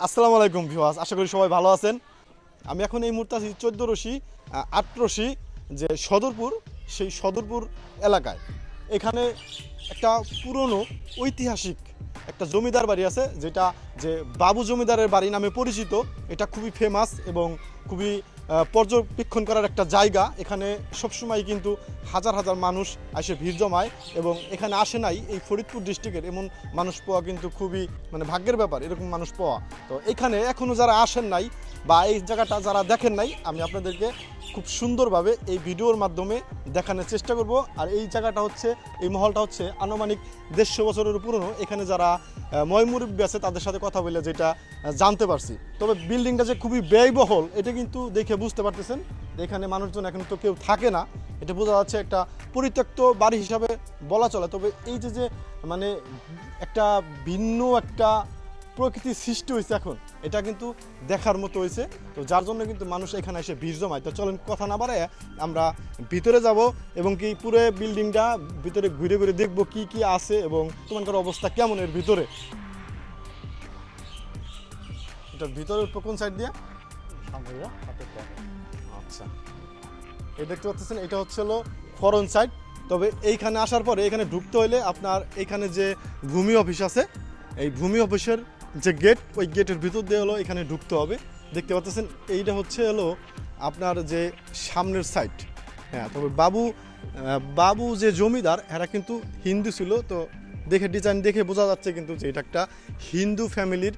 আসসালামু আলাইকুম ভিউয়ার্স, আশা করি সবাই ভালো আছেন। আমি এখন এই মুহূর্তে আছি 14 8 যে সদরপুর, সেই সদরপুর এলাকায়। এখানে একটা পুরনো ঐতিহাসিক একটা জমিদার বাড়ি আছে, যেটা যে বাবু জমিদারের বাড়ি নামে পরিচিত। এটা খুবই ফেমাস এবং খুবই পর্যবেক্ষণ করার একটা জায়গা। এখানে সবসময় কিন্তু হাজার হাজার মানুষ এসে ভিড় জমায় এবং এখানে আসে নাই এই ফরিদপুর ডিস্ট্রিক্টের এমন মানুষ পাওয়া কিন্তু খুবই ভাগ্যের ব্যাপার, এরকম মানুষ পাওয়া। তো এখানে এখনও যারা আসেন নাই বা এই জায়গাটা যারা দেখেন নাই, আমি আপনাদেরকে খুব সুন্দরভাবে এই ভিডিওর মাধ্যমে দেখানোর চেষ্টা করব। আর এই জায়গাটা হচ্ছে, এই মহলটা হচ্ছে আনুমানিক 150 বছরের পুরনো। এখানে যারা ময়মুরব্বী আছে তাদের সাথে কথা বলে যেটা জানতে পারছি। তবে বিল্ডিংটা যে খুবই ব্যয়বহুল এটা কিন্তু দেখে বুঝতে পারতেছেন। এখানে মানুষজন এখন তো কেউ থাকে না, এটা বোঝা যাচ্ছে একটা পরিত্যক্ত বাড়ি হিসাবে বলা চলে। তবে এই যে একটা ভিন্ন একটা প্রকৃতির সৃষ্টি হয়েছে এখন, এটা কিন্তু দেখার মতো হয়েছে। তো যার জন্য কিন্তু মানুষ এখানে এসে ভিড় জমায়। তো চলেন কথা না বাড়ায় আমরা ভিতরে যাব এবং কি পুরো বিল্ডিংটা ভিতরে ঘুরে ঘুরে দেখবো কি কি আছে এবং তোমার অবস্থা কেমন এর ভিতরে। এটার ভিতরে কোন সাইড দিয়ে? আচ্ছা, এই দেখতে পাচ্ছেন এটা হচ্ছে হলো ফরন সাইড। তবে এইখানে আসার পরে এখানে ঢুকতে হলে আপনার এখানে যে ভূমি অফিস আছে, এই ভূমি অফিসের যে গেট, ওই গেটের ভিতর দিয়ে হলো এখানে ঢুকতে হবে। দেখতে পাচ্ছেন এইটা হচ্ছে হলো আপনার যে সামনের সাইড। হ্যাঁ, তবে বাবু যে জমিদার এরা কিন্তু হিন্দু ছিল। তো দেখে ডিজাইন দেখে বোঝা যাচ্ছে কিন্তু যে এটা একটা হিন্দু ফ্যামিলির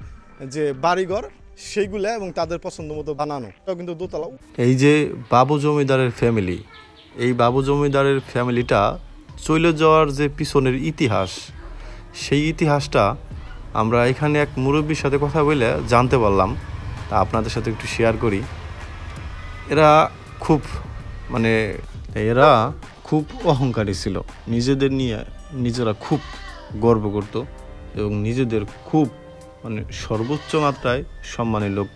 যে বাড়িঘর সেইগুলা এবং তাদের পছন্দ মতো বানানো। এটাও কিন্তু দোতলা। এই যে বাবু জমিদারের ফ্যামিলি, এই বাবু জমিদারের ফ্যামিলিটা চলে যাওয়ার যে পিছনের ইতিহাস, সেই ইতিহাসটা আমরা এখানে এক মুরব্বীর সাথে কথা বলে জানতে পারলাম। তা আপনাদের সাথে একটু শেয়ার করি। এরা খুব অহংকারী ছিল, নিজেদের নিয়ে নিজেরা খুব গর্ব করত এবং নিজেদের খুব সর্বোচ্চ মাত্রায় সম্মানের লোক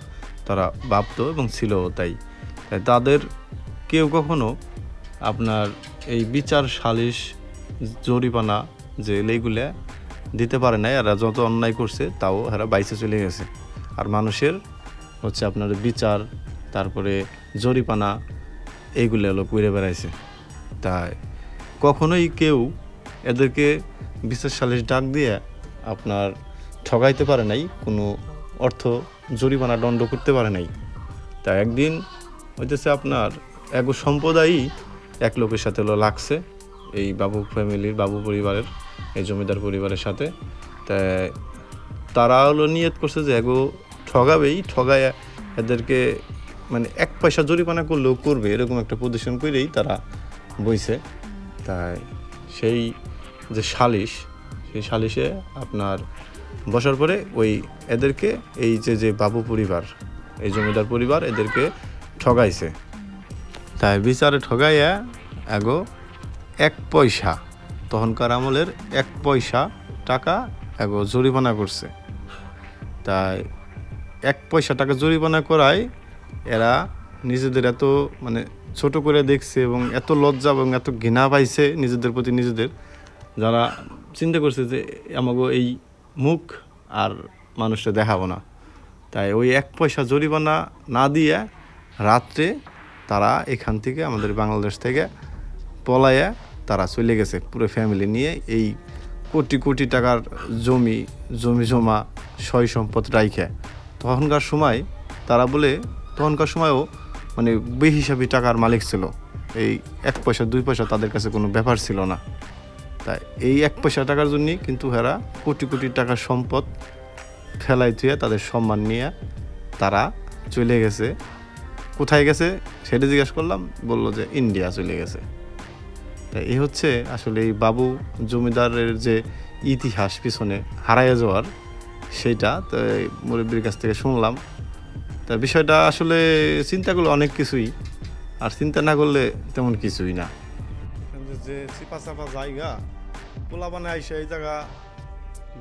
তারা ভাবত এবং ছিল তাই তাদের কেউ কখনো আপনার এই বিচার সালিশ জরিমানা যে এইগুলা দিতে পারে নাই। এরা যত অন্যায় করছে তাও এরা বাইসে চলে গেছে। আর মানুষের হচ্ছে আপনার বিচার, তারপরে জরিমানা এইগুলো লোক উড়ে বেড়াইছে। তাই কখনোই কেউ এদেরকে বিচার সালিশ ডাক দিয়ে আপনার ঠগাইতে পারে নাই, কোনো অর্থ জরিমানা দণ্ড করতে পারে নাই। তা একদিন হইতেছে আপনার এক সম্প্রদায়ই এক লোকের সাথে লাগছে, এই বাবু ফ্যামিলির, বাবু পরিবারের, এই জমিদার পরিবারের সাথে। তাই তারা নিয়ত করছে যে এগো ঠগায় এদেরকে 1 পয়সা জরিমানা করলেও করবে, এরকম একটা পজিশন করেই তারা বইছে। তাই সেই যে সালিশ, সেই সালিশে আপনার বসার পরে ওই এদেরকে এই যে বাবু পরিবার, এই জমিদার পরিবার এদেরকে ঠগাইছে। তাই বিচারে ঠগাইয়া এগো 1 পয়সা, তখনকার আমলের 1 পয়সা টাকা এগো জরিমানা করছে। তাই 1 পয়সা টাকা জরিমানা করায় এরা নিজেদের এত ছোট করে দেখছে এবং এত লজ্জা এবং এত ঘৃণা পাইছে নিজেদের প্রতি নিজেদের, যারা চিন্তা করছে যে আমাকে এই মুখ আর মানুষটা দেখাবো না। তাই ওই 1 পয়সা জরিমানা না দিয়ে রাত্রে তারা এখান থেকে, আমাদের বাংলাদেশ থেকে পলাইয়া তারা চলে গেছে পুরো ফ্যামিলি নিয়ে। এই কোটি কোটি টাকার জমি জমা সয় সম্পদ রাইখে। তখনকার সময় তারা বলে, তখনকার সময়ও বেহিসাবি টাকার মালিক ছিল। এই 1 পয়সা 2 পয়সা তাদের কাছে কোনো ব্যাপার ছিল না। তাই এই 1 পয়সা টাকার জন্যই কিন্তু এরা কোটি কোটি টাকার সম্পদ ফেলাই থুয়ে তাদের সম্মান নিয়ে তারা চলে গেছে। কোথায় গেছে সেটা জিজ্ঞাসা করলাম, বললো যে ইন্ডিয়া চলে গেছে। তাই এই হচ্ছে আসলে এই বাবু জমিদারের যে ইতিহাস পিছনে হারাইয়া যাওয়ার, সেইটা তো মুরব্বীর কাছ থেকে শুনলাম। তা বিষয়টা আসলে চিন্তা করলে অনেক কিছুই, আর চিন্তা না করলে তেমন কিছুই না। যে চিপা চাপা জায়গা পোলা বানায় আইসে এই জায়গা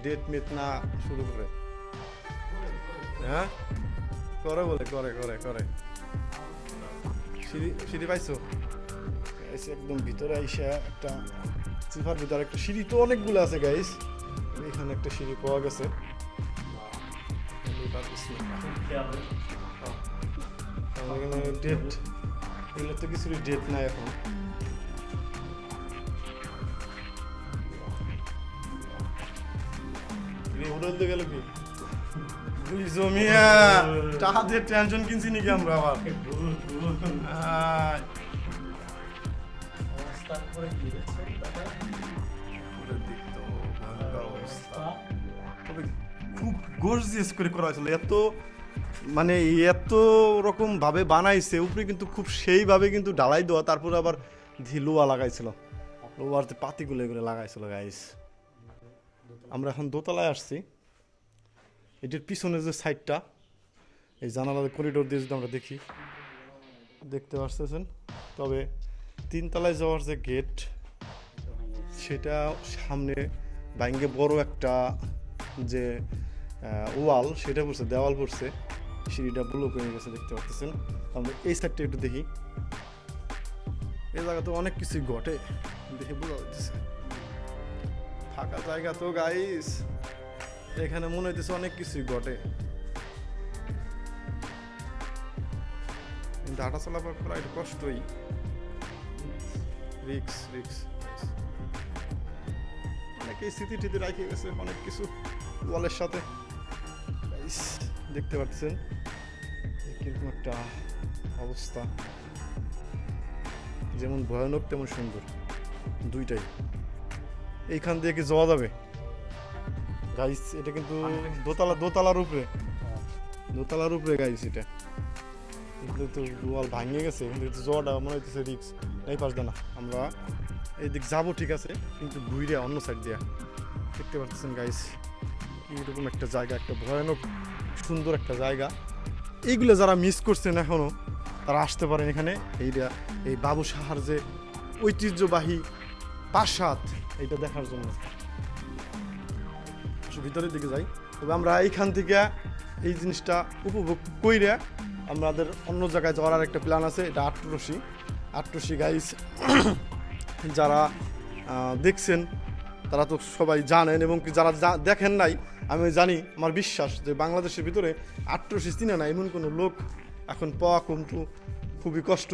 ডেট মিট না শুরু করে, হ্যাঁ করে বলে করে করে করে সিঁড়ি পাইছো? একদম ভিতরে আইসা একটা চিপার ভিতরে একটা সিঁড়ি, তো অনেকগুলো আছে গাইস। এখানে একটা সিঁড়ি পাওয়া গেছে। এখানে ডেট, এগুলো তো কিছুর ডেট নাই এখন। উড়াইতে গেল কি দুই জমিয়া টাকা দিয়ে টেনশন কিনছি নাকি আমরা আবার? তবে খুব গর্জিয়াস করে করা হয়েছিল, এত মানে এত রকম ভাবে বানাইছে, উপরে কিন্তু খুব সেইভাবে কিন্তু ঢালাই দেওয়া, তারপর আবার লোহা লাগাইছিল, লোহার যে পাতিগুলো এগুলো লাগাইছিল গাইস। আমরা এখন দোতলায় আসছি, এটির পিছনে যে সাইডটা, এই জানালা করিডোর দিয়ে যদি আমরা দেখি, দেখতে পাচ্ছেন। তবে তিনতলায় যাওয়ার যে গেট, সেটা সামনে বাইঙ্গে বড় একটা যে ওয়াল, সেটা পড়ছে, দেওয়াল পড়ছে, সিঁড়িটা ব্লক হয়ে গেছে দেখতে পাচ্ছেন। আমরা এই সাইডটা একটু দেখি, এই জায়গাতে অনেক কিছুই ঘটে, দেখে বোঝা যাচ্ছে। ফাঁকা জায়গা তো গাইস, এখানে মনে হইতেছে অনেক কিছুই ঘটে, কিন্তু হাঁটা চলাফেরা করা একটু কষ্টই, রিক্স রিক্স। অনেকেই স্মৃতি টিতে রাখে গেছে অনেক কিছু ওয়ালের সাথে, দেখতে পাচ্ছেন কিরকম একটা অবস্থা, যেমন ভয়ানক তেমন সুন্দর দুইটাই। এইখান দিয়ে কি যাওয়া যাবে গাইস? এটা কিন্তু দোতলার উপরে গাইস, এটা এগুলো তো ওয়াল ভাঙিয়ে গেছে, কিন্তু যাওয়াটা মনে হইতেছে রিক্স, এই পাশ দেনা আমরা এইদিক যাবো ঠিক আছে, কিন্তু ঘুরে অন্য সাইড দিয়া। দেখতে পাচ্ছেন গাইস এইরকম একটা জায়গা, একটা ভয়ানক সুন্দর একটা জায়গা। এইগুলো যারা মিস করছেন এখনো, তারা আসতে পারেন এখানে। এই বাবু সাহার যে ঐতিহ্যবাহী প্রাসাদ, এইটা দেখার জন্য ভিতরের দিকে যাই। তবে আমরা এইখান থেকে এই জিনিসটা উপভোগ কইরা আমাদের অন্য জায়গায় যাওয়ার একটা প্ল্যান আছে, এটা আটরশি গাইস। যারা দেখছেন তারা তো সবাই জানেন, এবং যারা দেখেন নাই, আমি জানি, আমার বিশ্বাস যে বাংলাদেশের ভিতরে আটরশি চিনে না এমন কোনো লোক এখন পাওয়া কিন্তু খুবই কষ্ট।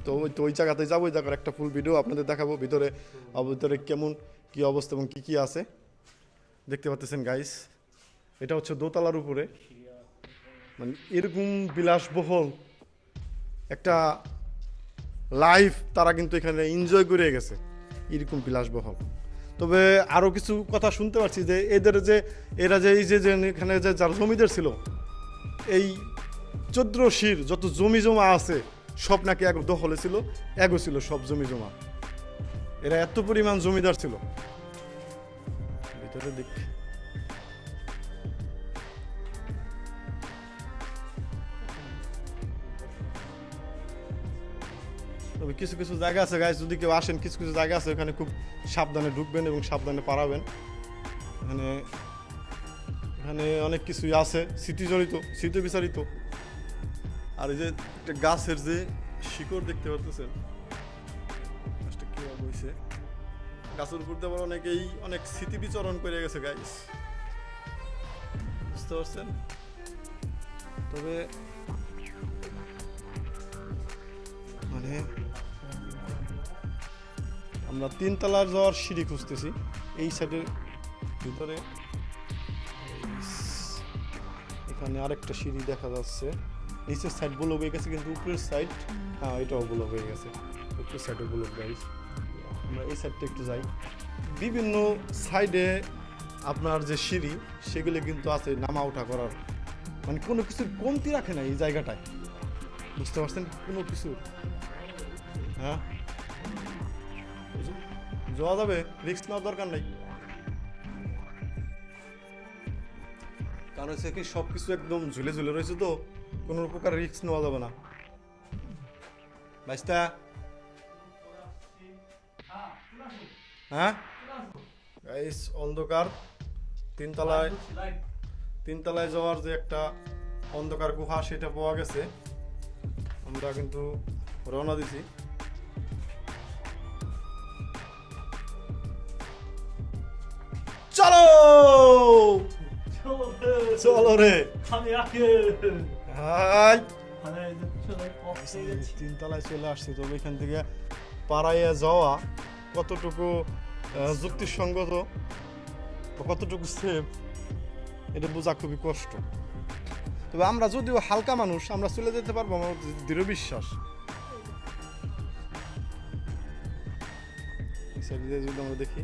তো ওই জায়গাতে যাবো, ওই জায়গার একটা ফুল ভিডিও আপনাদের দেখাবো, ভিতরে কেমন কি অবস্থা এবং কি আছে দেখতে পাচ্ছেন গাইস। এটা হচ্ছে দোতলার উপরে, মানে এরকম বিলাসবহুল একটা লাইফ তারা কিন্তু এখানে এনজয় করে গেছে, এরকম বিলাসবহুল। তবে আরও কিছু কথা শুনতে পাচ্ছি যে এরা যে এই যে এখানে যে যার জমিদার ছিল, এই 14 শির যত জমি জমা আছে সব নাকি এক দখলে ছিল, এগো ছিল সব জমি জমা, এরা এত পরিমাণ জমিদার ছিল। ভিতরে দিক তবে কিছু কিছু জায়গা আছে গাইস, যদি কেউ আসেন, কিছু কিছু জায়গা আছে ওখানে খুব সাবধানে ঢুকবেন এবং সাবধানে পারাবেন। এখানে অনেক কিছুই আছে স্মৃতি বিচারিত। আর এই যে একটা গাছের যে শিকড় দেখতে পাচ্ছেন, গাছটা কিভাবে হয়েছে, গাছের উপর দিয়ে অনেকেই অনেক স্মৃতি বিচরণ করে গেছে গাইস, বুঝতে পারছেন। তবে মানে আমরা 3 তলার যাওয়ার সিঁড়ি খুঁজতেছি, এই সাইডের ভিতরে এখানে আরেকটা সিঁড়ি দেখা যাচ্ছে। নিচের সাইড ব্লক হয়ে গেছে, কিন্তু উপরের সাইড, হ্যাঁ এটাও ব্লক হয়ে গেছে, উপরের সাইডও ব্লক গাইস। আমরা এই সাইডটা একটু যাই। বিভিন্ন সাইডে আপনার যে সিঁড়ি, সেগুলো কিন্তু আছে নামা ওঠা করার, মানে কোনো কিছুর কমতি রাখে না এই জায়গাটায়, বুঝতে পারছেন, কোনো কিছু। হ্যাঁ যাওয়া যাবে, রিস্ক নেওয়ার দরকার নেই, কারণ হচ্ছে কি সব কিছু একদম ঝুলে রয়েছে, তো কোনো প্রকার রিস্ক নেওয়া যাবে না। বাইস্তা হ্যাঁ গাইস, অন্ধকার। 3 তলায় যাওয়ার যে একটা অন্ধকার গুহা, সেটা পাওয়া গেছে। আমরা কিন্তু রওনা দিছি। চলো চলো রে আমি আগে হাই মানে চলে পৌঁছে গেছি। তিনতলায় চলে আসছি, তবে এখান থেকে পাড়াইয়া যাওয়া কতটুকু যুক্তিসঙ্গত বা কতটুকু সেফ এটা বোঝা খুবই কষ্ট। তবে আমরা যদিও হালকা মানুষ, আমরা চলে যেতে পারবো, আমার দৃঢ় বিশ্বাস। এই সাইডে যদি আমরা দেখি,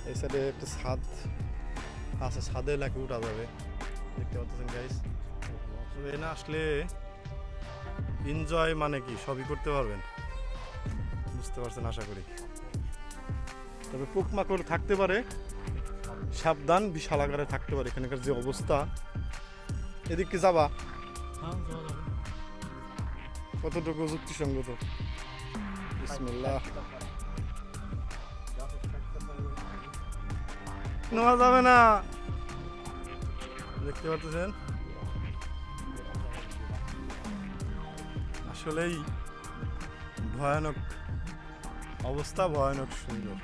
এই সাইডে একটা ছাদ আছে, ছাদে নাকি উঠা যাবে, দেখতে পাচ্ছেন গাইস। এখানে আসলে এনজয় মানে কি সবই করতে পারবেন, বুঝতে পারছেন আশা করি। তবে পোকমাকড় থাকতে পারে, সাবধান, বিশাল আকারে থাকতে পারে এখানকার যে অবস্থা। এদিক কি যাবা? হ্যাঁ যাওয়া যাবে। কতটুকু যুক্তিসঙ্গত? বিসমিল্লাহ। নেওয়া যাবে না, দেখতে পাচ্ছেন আসলেই ভয়ানক অবস্থা, ভয়ানক সুন্দর।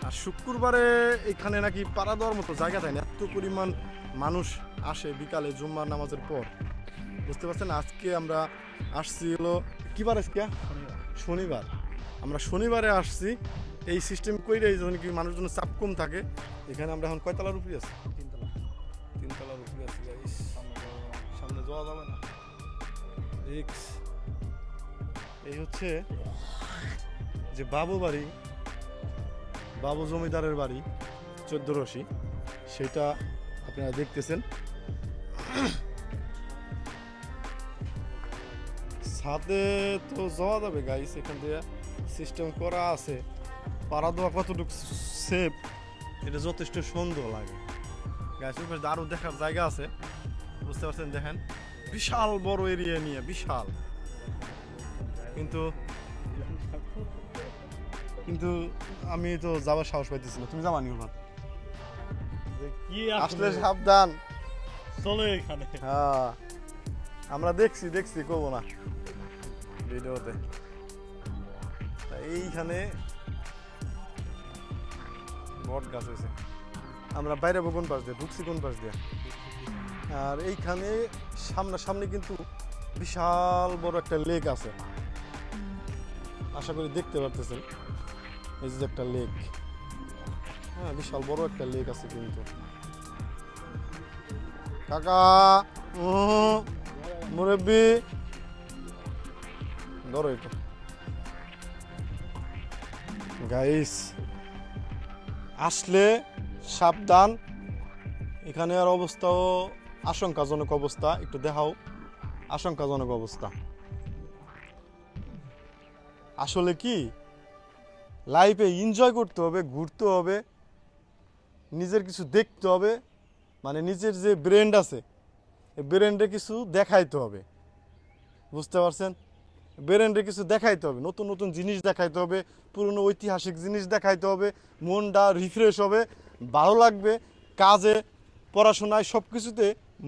আর শুক্রবারে এখানে নাকি পাড়া দেওয়ার মতো জায়গা দেয় না, এত পরিমাণ মানুষ আসে বিকালে জুম্মার নামাজের পর, বুঝতে পারছেন। আজকে আমরা আসছি হলো কি বার, আজকে শনিবার। আমরা শনিবারে আসছি, এই সিস্টেম করে যখন কি মানুষজন চাপ কম থাকে। এখানে আমরা এখন কয়তলার উপরে আছি? তিনতলার উপরে আছি গাইস। সামনে যাওয়া যাবে না, রিক্স। এই হচ্ছে যে বাবু বাড়ি, বাবু জমিদারের বাড়ি 14 রশি, সেটা আপনারা দেখতেছেন। ছাদে তো যাওয়া যাবে গাইস, এখান থেকে সিস্টেম করা আছে। পাড়া দেওয়া কতটুকু সেফ এটা যথেষ্ট সুন্দর লাগে গাইস। ওই পাশে আরও দেখার জায়গা আছে, বুঝতে পারছেন। দেখেন বিশাল বড় এরিয়া নিয়ে, বিশাল। কিন্তু কিন্তু আমি তো যাওয়ার সাহস পাইতেছি না। তুমি যাবা নি ওখানে? কি আসলে সাবধান। চলো এখানে। হ্যাঁ আমরা দেখছি কব না ভিডিওতে। এইখানে বট গাছ হয়েছে, আমরা বাইরে কোন পাশ দিয়ে ঢুকছি, কোন পাশ দিয়ে। আর এইখানে সামনাসামনি কিন্তু বিশাল বড় একটা লেক আছে, আশা করি দেখতে পারতেছেন। এই যে একটা লেক, হ্যাঁ বিশাল বড় একটা লেক আছে কিন্তু। কাকা মুরব্বি ধরো একটু গাইস, আসলে সাবধান। এখানে আর অবস্থাও আশঙ্কাজনক অবস্থা, একটু দেখাও। আশঙ্কাজনক অবস্থা আসলে কি, লাইফে এনজয় করতে হবে, ঘুরতে হবে, নিজের কিছু দেখতে হবে, মানে নিজের যে ব্রেন্ড আছে এই ব্রেন্ডে কিছু দেখাইতে হবে, বুঝতে পারছেন। ব্রেন্ডে কিছু দেখাইতে হবে, নতুন নতুন জিনিস দেখাইতে হবে, পুরনো ঐতিহাসিক জিনিস দেখাইতে হবে। মনটা রিফ্রেশ হবে, ভালো লাগবে, কাজে পড়াশোনায় সব কিছুতে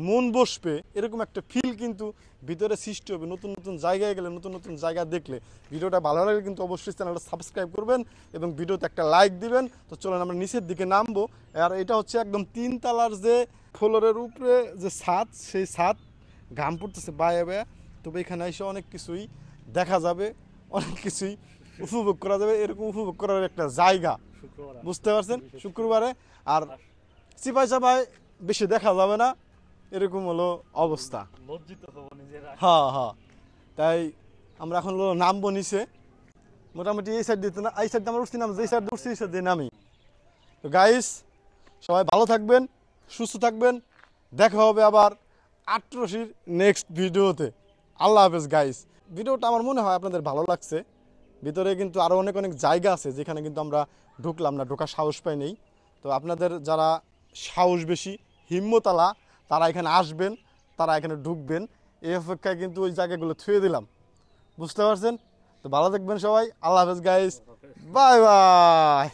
মন বসবে, এরকম একটা ফিল কিন্তু ভিতরে সৃষ্টি হবে। নতুন নতুন জায়গায় গেলে, নতুন নতুন জায়গা দেখলে, ভিডিওটা ভালো লাগলে কিন্তু অবশ্যই চ্যানেলটা সাবস্ক্রাইব করবেন এবং ভিডিওতে একটা লাইক দিবেন। তো চলেন আমরা নিচের দিকে নামবো। আর এটা হচ্ছে একদম 3 তলার যে ফ্লোরের উপরে যে ছাদ, সেই ছাদ ঘাম পড়তেছে বায়ে বায়ে। তবে এখানে এসে অনেক কিছুই দেখা যাবে, অনেক কিছুই উপভোগ করা যাবে, এরকম উপভোগ করার একটা জায়গা, বুঝতে পারছেন। শুক্রবারে আর চিপাই চাপাই বেশি দেখা যাবে না, এরকম হলো অবস্থা। লজ্জিত হবো নিজেরা। হ্যাঁ তাই আমরা এখন হলো নামবো নিচে। মোটামুটি এই সাইড দিতে না, এই সাইড আমরা উঠছি, নাম যে সাইড উঠছি এই সাইড দিয়ে নামি। তো গাইস সবাই ভালো থাকবেন, সুস্থ থাকবেন, দেখা হবে আবার 18 নেক্সট ভিডিওতে। আল্লাহ হাফেজ গাইস। ভিডিওটা আমার মনে হয় আপনাদের ভালো লাগছে। ভিতরে কিন্তু আরও অনেক অনেক জায়গা আছে যেখানে কিন্তু আমরা ঢুকলাম না, ঢোকার সাহস পাই নেই। তো আপনাদের যারা সাহস বেশি, হিম্মতালা, তারা এখানে আসবেন, তারা এখানে ঢুকবেন। এই অপেক্ষায় কিন্তু ওই জায়গাগুলো থুয়ে দিলাম, বুঝতে পারছেন। তো ভালো থাকবেন সবাই, আল্লাহ হাফেজ গাইস, বাই বাই।